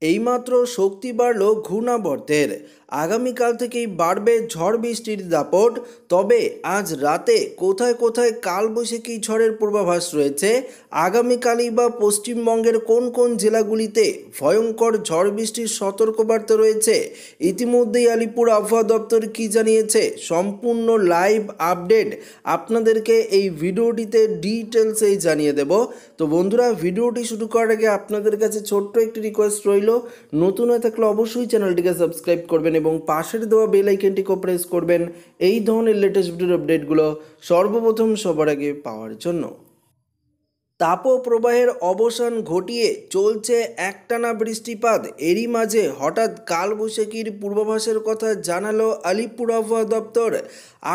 এইমাত্র শক্তি বাড়ল ঘূর্ণাবর্তের। আগামীকাল থেকেই বাড়বে ঝড় বৃষ্টির দাপট। তবে আজ রাতে কোথায় কোথায় কালবৈশাখী ঝড়ের পূর্বাভাস রয়েছে, আগামীকালই বা পশ্চিমবঙ্গের কোন কোন জেলাগুলিতে ভয়ঙ্কর ঝড় বৃষ্টির সতর্কবার্তা রয়েছে, ইতিমধ্যেই আলিপুর আবহাওয়া দপ্তর কী জানিয়েছে, সম্পূর্ণ লাইভ আপডেট আপনাদেরকে এই ভিডিওটিতে ডিটেলসেই জানিয়ে দেব। তো বন্ধুরা, ভিডিওটি শুরু করার আগে আপনাদের কাছে ছোট্ট একটি রিকোয়েস্ট রইল, নতুন হয়ে থাকলে অবশ্যই চ্যানেলটিকে সাবস্ক্রাইব করবেন এবং পাশের দেওয়া বেল আইকনটিকে প্রেস করবেন এই ধরনের লেটেস্ট ভিডিওর আপডেটগুলো সর্বপ্রথম সবার আগে পাওয়ার জন্য। তাপপ্রবাহের অবসান ঘটিয়ে চলছে একটানা বৃষ্টিপাত। এরই মাঝে হঠাৎ কালবৈশাখীর পূর্বাভাসের কথা জানালো আলিপুর আবহাওয়া দপ্তর।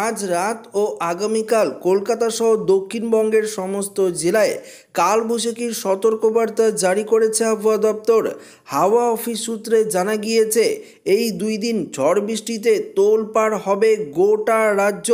আজ রাত ও আগামীকাল কলকাতা সহ দক্ষিণবঙ্গের সমস্ত জেলায় কালবৈশাখীর সতর্কবার্তা জারি করেছে আবহাওয়া দপ্তর। হাওয়া অফিস সূত্রে জানা গিয়েছে, এই 2 দিন ঝড় বৃষ্টিতে তোলপাড় হবে গোটা রাজ্য।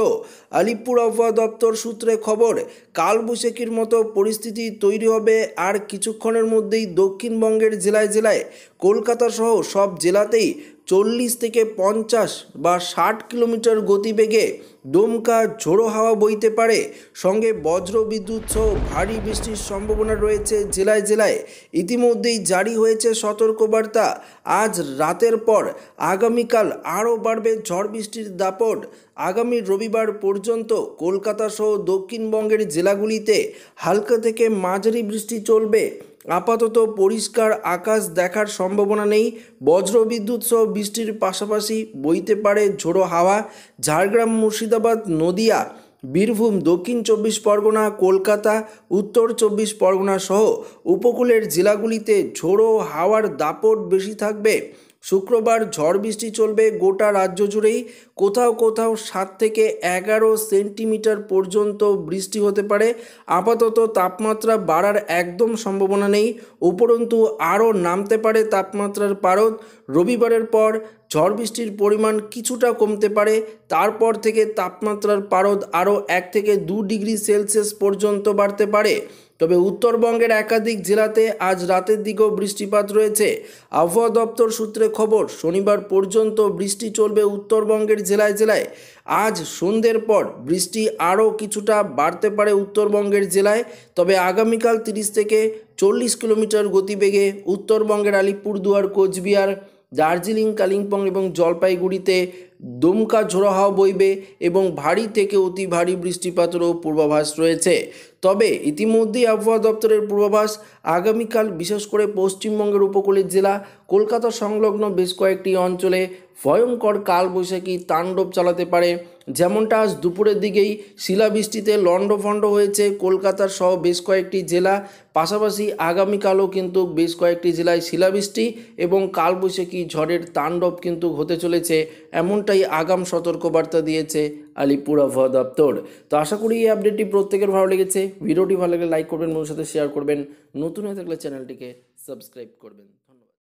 আলিপুর আবহাওয়া দপ্তর সূত্রে খবর, কালবৈশাখীর মতো পরিস্থিতি তৈরি হবে আর কিছুক্ষণের মধ্যেই দক্ষিণবঙ্গের জেলায় জেলায়, কলকাতা সহ সব জেলাতেই 40 থেকে 50 বা 60 কিলোমিটার গতিবেগে দমকা ঝোড়ো হাওয়া বইতে পারে। সঙ্গে বজ্র বিদ্যুৎ সহ ভারী বৃষ্টির সম্ভাবনা রয়েছে জেলায় জেলায়। ইতিমধ্যেই জারি হয়েছে সতর্কবার্তা। আজ রাতের পর আগামীকাল আরও বাড়বে ঝড় বৃষ্টির দাপট। আগামী রবিবার পর্যন্ত কলকাতা সহ দক্ষিণবঙ্গের জেলাগুলিতে হালকা থেকে মাঝারি বৃষ্টি চলবে। আপাতত পরিষ্কার আকাশ দেখার সম্ভাবনা নেই। বজ্রবিদ্যুৎ সহ বৃষ্টির পাশাপাশি বইতে পারে ঝোড়ো হাওয়া। ঝাড়গ্রাম, মুর্শিদাবাদ, নদিয়া, বীরভূম, দক্ষিণ 24 পরগনা, কলকাতা, উত্তর 24 পরগনা সহ উপকূলের জেলাগুলিতে ঝোড়ো হাওয়ার দাপট বেশি থাকবে। শুক্রবার ঝড় বৃষ্টি চলবে গোটা রাজ্য জুড়েই। কোথাও কোথাও 7 থেকে 11 সেন্টিমিটার পর্যন্ত বৃষ্টি হতে পারে। আপাতত তাপমাত্রা বাড়ার একদম সম্ভাবনা নেই, উপরন্তু আরও নামতে পারে তাপমাত্রার পারদ। রবিবারের পর ঝড় বৃষ্টির পরিমাণ কিছুটা কমতে পারে। তারপর থেকে তাপমাত্রার পারদ আরও 1 থেকে 2 ডিগ্রি সেলসিয়াস পর্যন্ত বাড়তে পারে। তবে উত্তরবঙ্গের একাধিক জেলাতে আজ রাতের দিকেও বৃষ্টিপাত রয়েছে। আবহাওয়া দপ্তর সূত্রে খবর, শনিবার পর্যন্ত বৃষ্টি চলবে উত্তরবঙ্গের জেলায় জেলায়। আজ সন্ধ্যের পর বৃষ্টি আরও কিছুটা বাড়তে পারে উত্তরবঙ্গের জেলায়। তবে আগামীকাল 30 থেকে 40 কিলোমিটার গতিবেগে উত্তরবঙ্গের আলিপুরদুয়ার, কোচবিহার, দার্জিলিং, কালিম্পং এবং জলপাইগুড়িতে দমকা ঝোড়ো হাওয়া বইবে এবং ভারী থেকে অতি ভারী বৃষ্টিপাতেরও পূর্বাভাস রয়েছে। তবে ইতিমধ্যেই আবহাওয়া দপ্তরের পূর্বাভাস, আগামীকাল বিশেষ করে পশ্চিমবঙ্গের উপকূলের জেলা, কলকাতা সংলগ্ন বেশ কয়েকটি অঞ্চলে ভয়ঙ্কর কালবৈশাখী তাণ্ডব চালাতে পারে। যেমনটা আজ দুপুরের দিকেই শিলাবৃষ্টিতে লণ্ডভণ্ড হয়েছে কলকাতার সহ বেশ কয়েকটি জেলা। পাশাপাশি আগামীকালও কিন্তু বেশ কয়েকটি জেলায় শিলাবৃষ্টি এবং কালবৈশাখী ঝড়ের তাণ্ডব কিন্তু হতে চলেছে, এমনটাই আগাম সতর্কবার্তা দিয়েছে আলিপুর আবহাওয়া দপ্তর। তো আশা করি এই আপডেটটি প্রত্যেকের ভালো লেগেছে। ভিডিওটি ভালো লাগলে লাইক করবেন, বন্ধুদের সাথে শেয়ার করবেন, নতুন হয়ে থাকলে চ্যানেলটিকে সাবস্ক্রাইব করবেন।